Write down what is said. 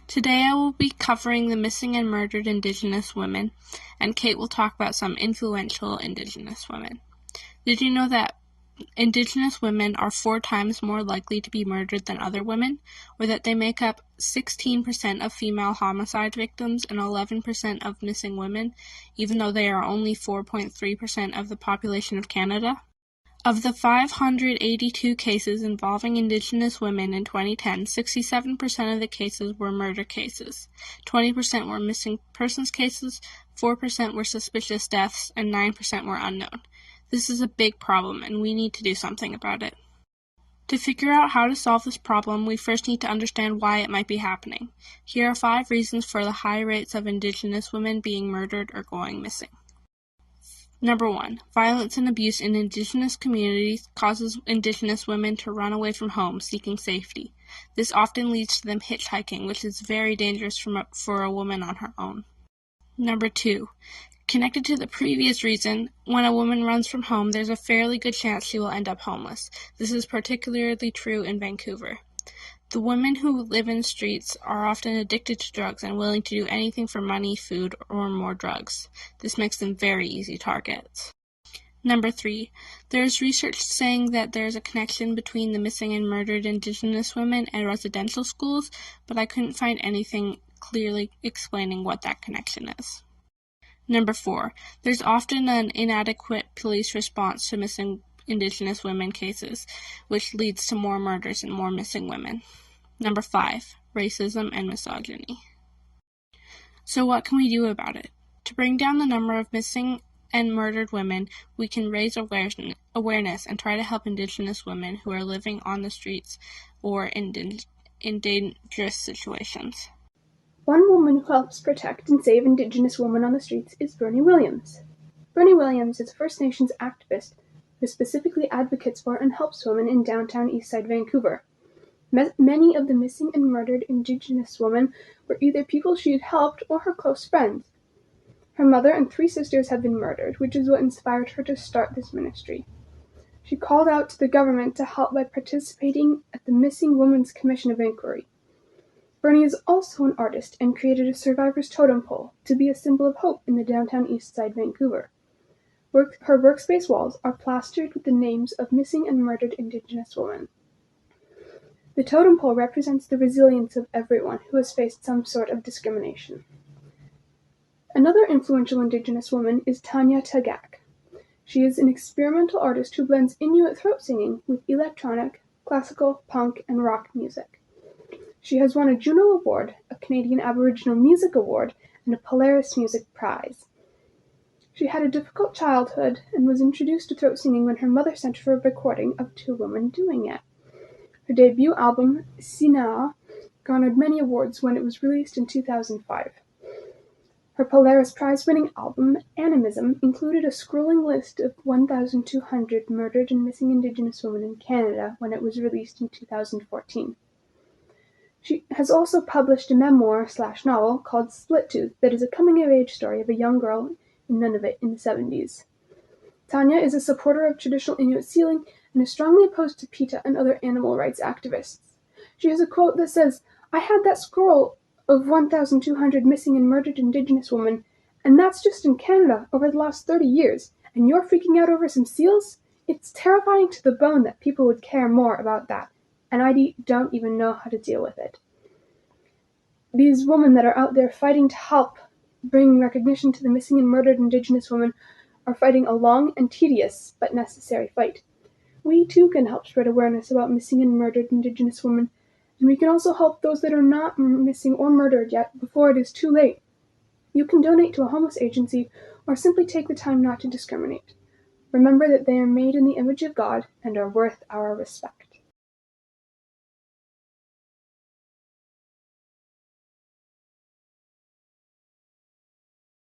Today I will be covering the missing and murdered Indigenous women, and Kate will talk about some influential Indigenous women. Did you know that Indigenous women are 4 times more likely to be murdered than other women, or that they make up 16% of female homicide victims and 11% of missing women, even though they are only 4.3% of the population of Canada? Of the 582 cases involving Indigenous women in 2010, 67% of the cases were murder cases, 20% were missing persons cases, 4% were suspicious deaths, and 9% were unknown. This is a big problem, and we need to do something about it. To figure out how to solve this problem, we first need to understand why it might be happening. Here are 5 reasons for the high rates of Indigenous women being murdered or going missing. Number 1. Violence and abuse in Indigenous communities causes Indigenous women to run away from home, seeking safety. This often leads to them hitchhiking, which is very dangerous for a woman on her own. Number 2. Connected to the previous reason, when a woman runs from home, there's a fairly good chance she will end up homeless. This is particularly true in Vancouver. The women who live in streets are often addicted to drugs and willing to do anything for money, food, or more drugs. This makes them very easy targets. Number 3. There is research saying that there is a connection between the missing and murdered Indigenous women and residential schools, but I couldn't find anything clearly explaining what that connection is. Number 4. There's often an inadequate police response to missing Indigenous women cases, which leads to more murders and more missing women. Number 5. Racism and misogyny. So what can we do about it? To bring down the number of missing and murdered women, we can raise awareness and try to help Indigenous women who are living on the streets or in dangerous situations. One woman who helps protect and save Indigenous women on the streets is Bernie Williams. Bernie Williams is a First Nations activist who specifically advocates for and helps women in downtown Eastside Vancouver. Many of the missing and murdered Indigenous women were either people she had helped or her close friends. Her mother and 3 sisters have been murdered, which is what inspired her to start this ministry. She called out to the government to help by participating at the Missing Women's Commission of Inquiry. Bernie is also an artist and created a survivor's totem pole to be a symbol of hope in the downtown Eastside Vancouver. Her workspace walls are plastered with the names of missing and murdered Indigenous women. The totem pole represents the resilience of everyone who has faced some sort of discrimination. Another influential Indigenous woman is Tanya Tagaq. She is an experimental artist who blends Inuit throat singing with electronic, classical, punk, and rock music. She has won a Juno Award, a Canadian Aboriginal Music Award, and a Polaris Music Prize. She had a difficult childhood and was introduced to throat singing when her mother sent her a recording of 2 women doing it. Her debut album, Sinaa, garnered many awards when it was released in 2005. Her Polaris Prize-winning album, Animism, included a scrolling list of 1,200 murdered and missing Indigenous women in Canada when it was released in 2014. She has also published a memoir/novel called Split Tooth that is a coming-of-age story of a young girl in Nunavut in the 70s. Tanya is a supporter of traditional Inuit sealing and is strongly opposed to PETA and other animal rights activists. She has a quote that says, "I had that scroll of 1,200 missing and murdered Indigenous women, and that's just in Canada over the last 30 years, and you're freaking out over some seals? It's terrifying to the bone that people would care more about that. And I don't even know how to deal with it." These women that are out there fighting to help bring recognition to the missing and murdered Indigenous women are fighting a long and tedious but necessary fight. We too can help spread awareness about missing and murdered Indigenous women, and we can also help those that are not missing or murdered yet before it is too late. You can donate to a homeless agency or simply take the time not to discriminate. Remember that they are made in the image of God and are worth our respect.